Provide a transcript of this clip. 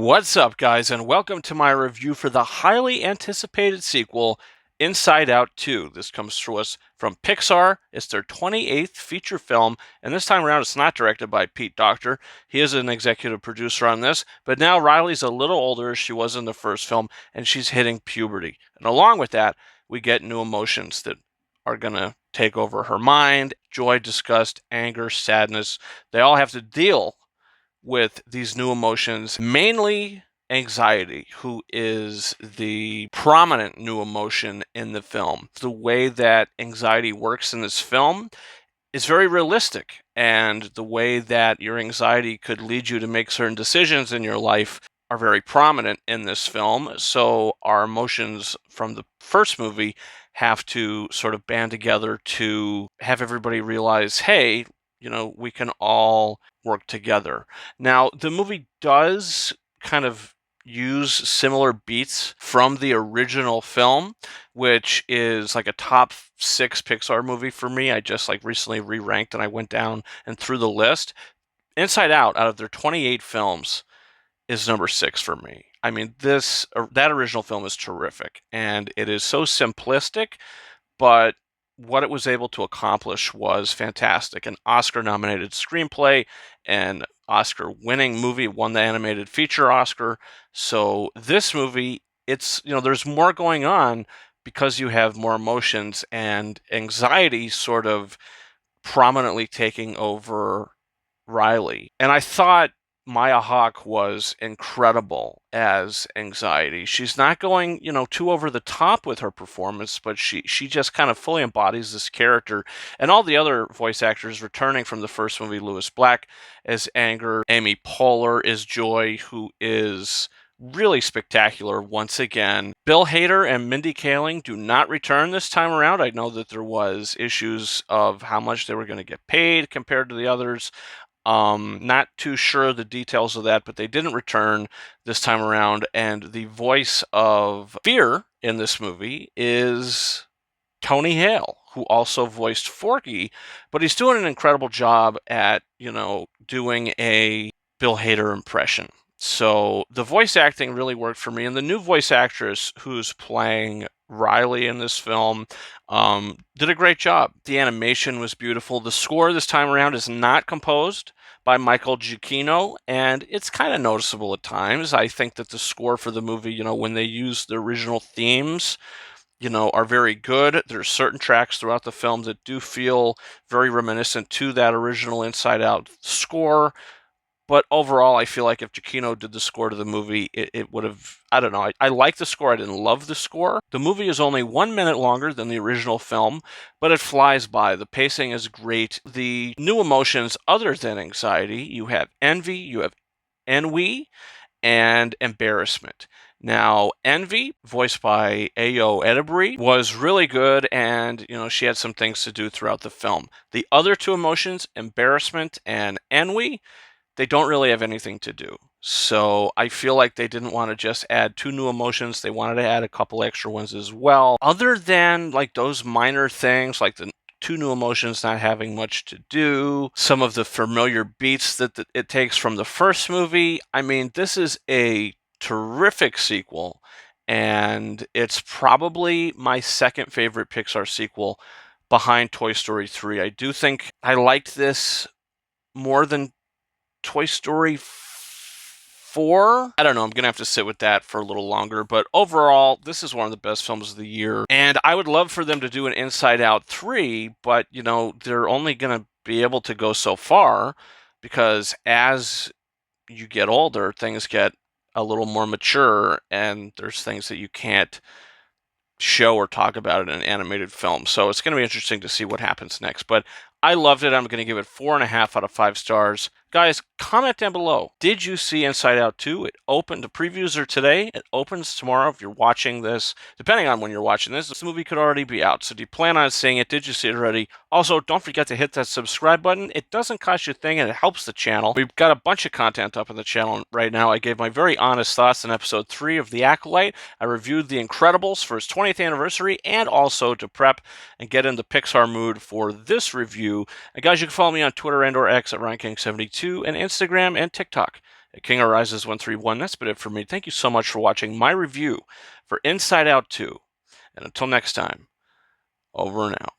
What's up, guys, and welcome to my review for the highly anticipated sequel, Inside Out 2. This comes to us from Pixar. It's their 28th feature film, and this time around it's not directed by Pete Docter. He is an executive producer on this, but now Riley's a little older as she was in the first film, and she's hitting puberty. And along with that, we get new emotions that are going to take over her mind: joy, disgust, anger, sadness. They all have to deal with these new emotions, mainly anxiety, who is the prominent new emotion in the film. The way that anxiety works in this film is very realistic, and the way that your anxiety could lead you to make certain decisions in your life are very prominent in this film. So our emotions from the first movie have to sort of band together to have everybody realize, hey, we can all work together. Now, the movie does kind of use similar beats from the original film, which is like a top 6 Pixar movie for me. I just recently re-ranked and I went down and through the list. Inside Out of their 28 films, is number 6 for me. I mean, that original film is terrific, and it is so simplistic, but what it was able to accomplish was fantastic. An Oscar-nominated screenplay, an Oscar-winning movie, won the animated feature Oscar. So this movie, there's more going on because you have more emotions and anxiety sort of prominently taking over Riley. And I thought Maya Hawke was incredible as anxiety. She's not going, too over the top with her performance, but she just kind of fully embodies this character. And all the other voice actors returning from the first movie: Lewis Black as Anger, Amy Poehler is Joy, who is really spectacular once again. Bill Hader and Mindy Kaling do not return this time around. I know that there was issues of how much they were going to get paid compared to the others. Not too sure the details of that, but they didn't return this time around. And the voice of Fear in this movie is Tony Hale, who also voiced Forky, but he's doing an incredible job at, doing a Bill Hader impression. So the voice acting really worked for me. And the new voice actress who's playing Riley in this film did a great job. The animation was beautiful. The score this time around is not composed by Michael Giacchino, and it's kind of noticeable at times. I think that the score for the movie, when they use the original themes, are very good. There's certain tracks throughout the film that do feel very reminiscent to that original Inside Out score. But overall, I feel like if Giacchino did the score to the movie, it would have, I don't know. I like the score. I didn't love the score. The movie is only 1 minute longer than the original film, but it flies by. The pacing is great. The new emotions, other than anxiety, you have envy, you have ennui, and embarrassment. Now, Envy, voiced by Ayo Edebiri, was really good, and, she had some things to do throughout the film. The other two emotions, embarrassment and ennui, they don't really have anything to do. So I feel like they didn't want to just add 2 new emotions. They wanted to add a couple extra ones as well. Other than those minor things, like the 2 new emotions not having much to do, some of the familiar beats that it takes from the first movie. I mean, this is a terrific sequel, and it's probably my second favorite Pixar sequel behind Toy Story 3. I do think I liked this more than Toy Story 4. I don't know. I'm going to have to sit with that for a little longer. But overall, this is one of the best films of the year. And I would love for them to do an Inside Out 3, but, they're only going to be able to go so far because as you get older, things get a little more mature, and there's things that you can't show or talk about in an animated film. So it's going to be interesting to see what happens next. But I loved it. I'm going to give it 4.5 out of 5 stars. Guys, comment down below. Did you see Inside Out 2? It opened. The previews are today. It opens tomorrow if you're watching this. Depending on when you're watching this movie could already be out. So do you plan on seeing it? Did you see it already? Also, don't forget to hit that subscribe button. It doesn't cost you a thing, and it helps the channel. We've got a bunch of content up on the channel right now. I gave my very honest thoughts in episode 3 of The Acolyte. I reviewed The Incredibles for its 20th anniversary, and also to prep and get in the Pixar mood for this review. And guys, you can follow me on Twitter and or X at RyanKing72, and Instagram and TikTok at King Arises 131. That's been it for me. Thank you so much for watching my review for Inside Out 2. And until next time, over and out.